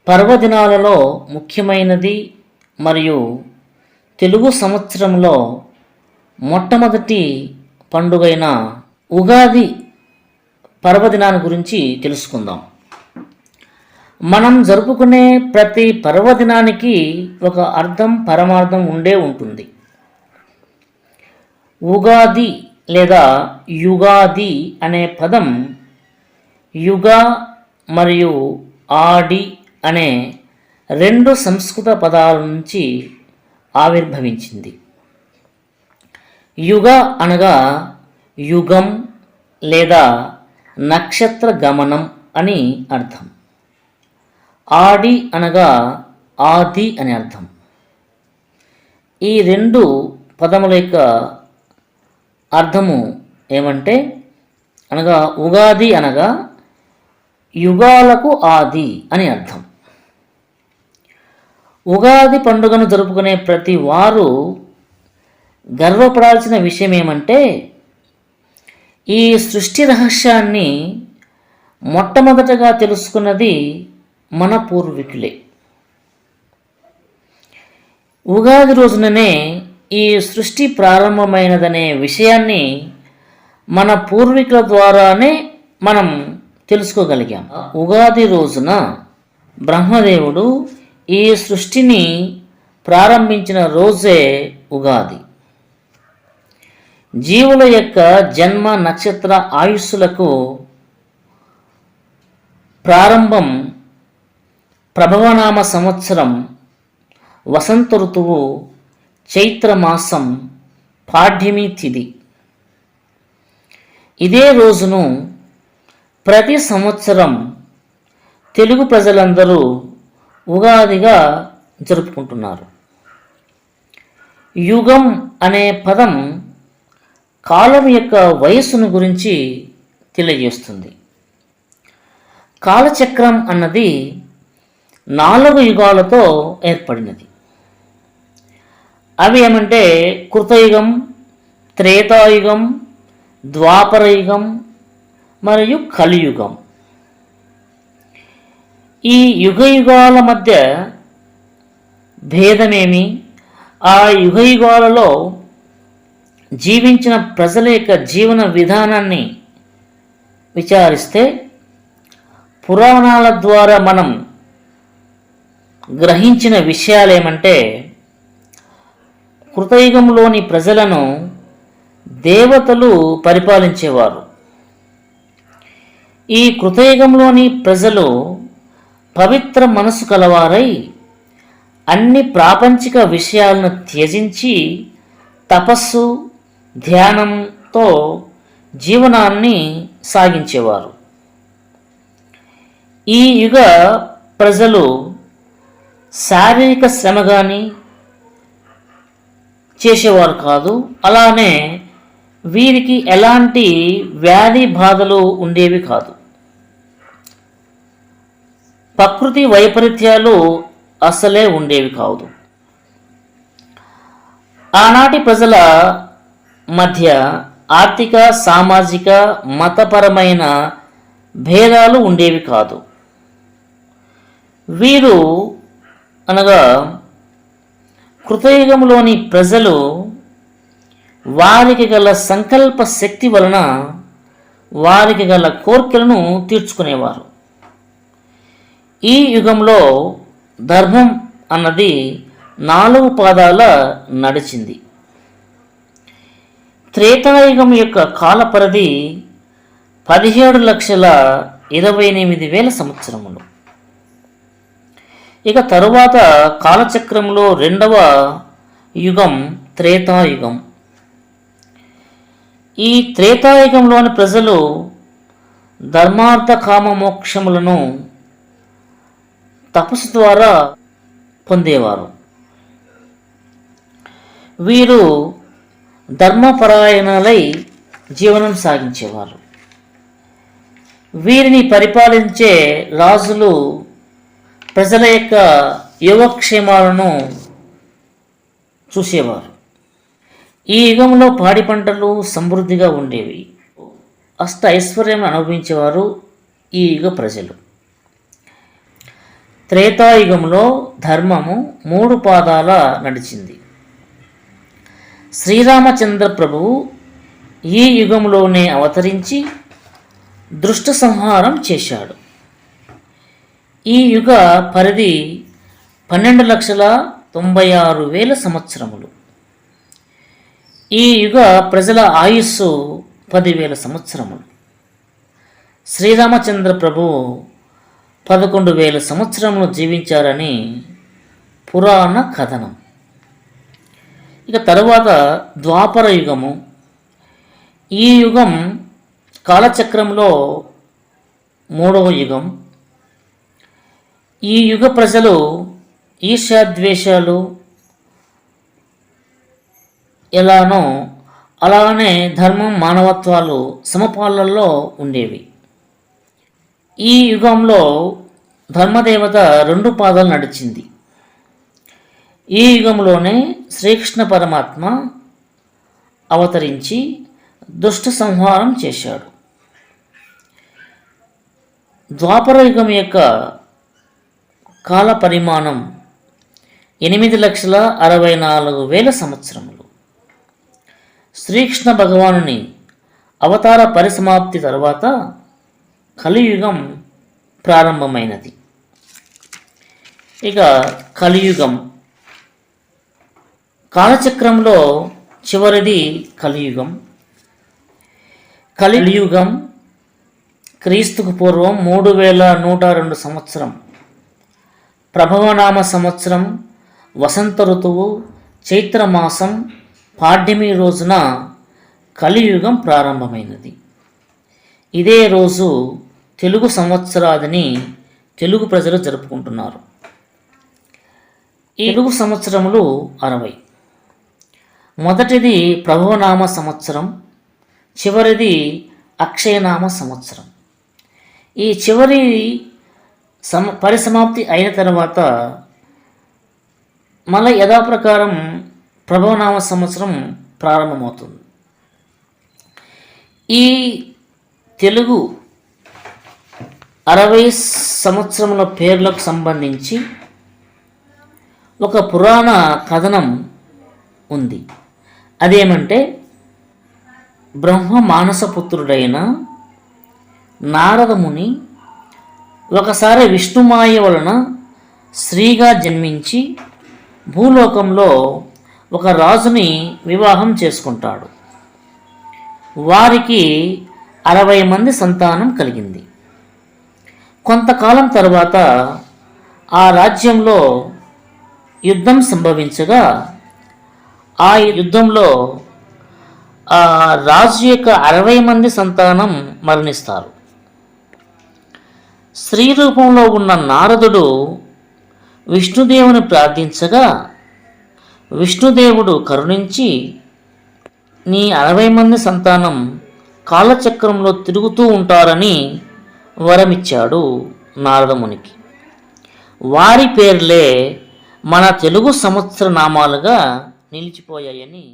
పర్వదినాలలో ముఖ్యమైనది మరియు తెలుగు సంవత్సరంలో మొట్టమొదటి పండుగైన ఉగాది పర్వదినాన్ని గురించి తెలుసుకుందాం. మనం జరుపుకునే ప్రతి పర్వదినానికి ఒక అర్థం పరమార్థం ఉంటుంది. ఉగాది లేదా యుగాది అనే పదం యుగ మరియు ఆడి అనే రెండు సంస్కృత పదాల నుంచి ఆవిర్భవించింది. యుగ అనగా యుగం లేదా నక్షత్ర గమనం అని అర్థం. ఆడి అనగా ఆది అని అర్థం. ఈ రెండు పదముల యొక్క అర్థము ఏమంటే అనగా ఉగాది అనగా యుగాలకు ఆది అని అర్థం. ఉగాది పండుగను జరుపుకునే ప్రతి వారు గర్వపడాల్సిన విషయం ఏమంటే ఈ సృష్టి రహస్యాన్ని మొట్టమొదటగా తెలుసుకున్నది మన పూర్వీకులే. ఉగాది రోజుననే ఈ సృష్టి ప్రారంభమైనదనే విషయాన్ని మన పూర్వీకుల ద్వారానే మనం తెలుసుకోగలిగాం. ఉగాది రోజున బ్రహ్మదేవుడు ఈ సృష్టిని ప్రారంభించిన రోజే ఉగాది. జీవుల యొక్క జన్మ నక్షత్ర ఆయుస్సులకు ప్రారంభం ప్రభవనామ సంవత్సరం వసంత ఋతువు చైత్రమాసం పాడ్యమి తిథి. ఇదే రోజును ప్రతి సంవత్సరం తెలుగు ప్రజలందరూ ఉగాదిగా జరుపుకుంటున్నారు. యుగం అనే పదం కాలం యొక్క వయస్సును గురించి తెలియజేస్తుంది. కాలచక్రం అన్నది 4 యుగాలతో ఏర్పడినది. అవి ఏమంటే కృతయుగం, త్రేతాయుగం, ద్వాపరయుగం మరియు కలియుగం. ఈ యుగయుగాల మధ్య భేదమేమి? ఆ యుగయుగాలలో జీవించిన ప్రజల యొక్క జీవన విధానాన్ని విచారిస్తే పురాణాల ద్వారా మనం గ్రహించిన విషయాలు ఏమంటే కృతయుగంలోని ప్రజలను దేవతలు పరిపాలించేవారు. ఈ కృతయుగంలోని ప్రజలు పవిత్ర మనసు కలవారై అన్ని ప్రాపంచిక విషయాలను త్యజించి తపస్సు ధ్యానంతో జీవనాన్ని సాగించేవారు. ఈ యుగ ప్రజలు శారీరక శ్రమ కానీ చేసేవారు కాదు. అలానే వీరికి ఎలాంటి వ్యాధి బాధలు ఉండేవి కాదు. ప్రకృతి వైపరీత్యాలు అసలే ఉండేవి కాదు. ఆనాటి ప్రజల మధ్య ఆర్థిక సామాజిక మతపరమైన భేదాలు ఉండేవి కాదు. వీరు అనగా కృతయుగంలోని ప్రజలు వారికి గల సంకల్ప శక్తి వలన వారికి గల కోరికలను తీర్చుకునేవారు. ఈ యుగంలో ధర్మం అన్నది 4 పాదాల నడిచింది. త్రేతాయుగం యొక్క కాల పరిధి 17,28,000 సంవత్సరములు. ఇక తరువాత కాలచక్రంలో 2వ యుగం త్రేతాయుగం. ఈ త్రేతాయుగంలోని ప్రజలు ధర్మార్థ కామ మోక్షములను తపస్సు ద్వారా పొందేవారు. వీరు ధర్మపరాయణలై జీవనం సాగించేవారు. వీరిని పరిపాలించే రాజులు ప్రజల యొక్క యోగక్షేమాలను చూసేవారు. ఈ యుగంలో పాడి పంటలు సమృద్ధిగా ఉండేవి. అష్ట ఐశ్వర్యం అనుభవించేవారు ఈ యుగ ప్రజలు. త్రేతాయుగంలో ధర్మము 3 పాదాల నడిచింది. శ్రీరామచంద్ర ప్రభువు ఈ యుగంలోనే అవతరించి దుష్ట సంహారం చేశాడు. ఈ యుగ పరిధి 12,96,000 సంవత్సరములు. ఈ యుగ ప్రజల ఆయుస్సు 10,000 సంవత్సరములు. శ్రీరామచంద్ర ప్రభువు 11,000 సంవత్సరములు జీవించారని పురాణ కథనం. ఇక తరువాత ద్వాపర యుగము. ఈ యుగం కాలచక్రంలో 3వ యుగం. ఈ యుగ ప్రజలు ఈర్ష్యాద్వేషాలు ఎలానో అలానే ధర్మం మానవత్వాలు సమపాలనలో ఉండేవి. ఈ యుగంలో ధర్మదేవత 2 పాదాలు నడిచింది. ఈ యుగంలోనే శ్రీకృష్ణ పరమాత్మ అవతరించి దుష్ట సంహారం చేశాడు. ద్వాపర యుగం యొక్క కాల పరిమాణం 8,64,000 సంవత్సరములు. శ్రీకృష్ణ భగవానుని అవతార పరిసమాప్తి తరువాత కలియుగం ప్రారంభమైనది. ఇక కలియుగం కాలచక్రంలో చివరిది కలియుగం. కలియుగం క్రీస్తుకు పూర్వం 3,102 సంవత్సరం, ప్రభవనామ సంవత్సరం, వసంత ఋతువు, చైత్రమాసం, పాడ్యమి రోజున కలియుగం ప్రారంభమైనది. ఇదే రోజు తెలుగు సంవత్సరాదిని తెలుగు ప్రజలు జరుపుకుంటున్నారు. ఈ తెలుగు సంవత్సరములు 60. మొదటిది ప్రభవనామ సంవత్సరం, చివరిది అక్షయనామ సంవత్సరం. ఈ చివరి పరిసమాప్తి అయిన తర్వాత మళ్ళీ యథాప్రకారం ప్రభవనామ సంవత్సరం ప్రారంభమవుతుంది. ఈ తెలుగు 60 సంవత్సరముల పేర్లకు సంబంధించి ఒక పురాణ కథనం ఉంది. అదేమంటే, బ్రహ్మ మానసపుత్రుడైన నారదముని ఒకసారి విష్ణుమాయ వలన స్త్రీగా జన్మించి భూలోకంలో ఒక రాజుని వివాహం చేసుకుంటాడు. వారికి 60 మంది సంతానం కలిగింది. కొంతకాలం తర్వాత ఆ రాజ్యంలో యుద్ధం సంభవించగా ఆ యుద్ధంలో ఆ రాజు యొక్క 60 మంది సంతానం మరణిస్తారు. స్త్రీ రూపంలో ఉన్న నారదుడు విష్ణుదేవుని ప్రార్థించగా విష్ణుదేవుడు కరుణించి, నీ 60 మంది సంతానం కాలచక్రంలో తిరుగుతూ ఉంటారని వరమిచ్చాడు నారదమునికి. వారి పేర్లే మన తెలుగు సంవత్సర నామాలుగా నిలిచిపోయాయని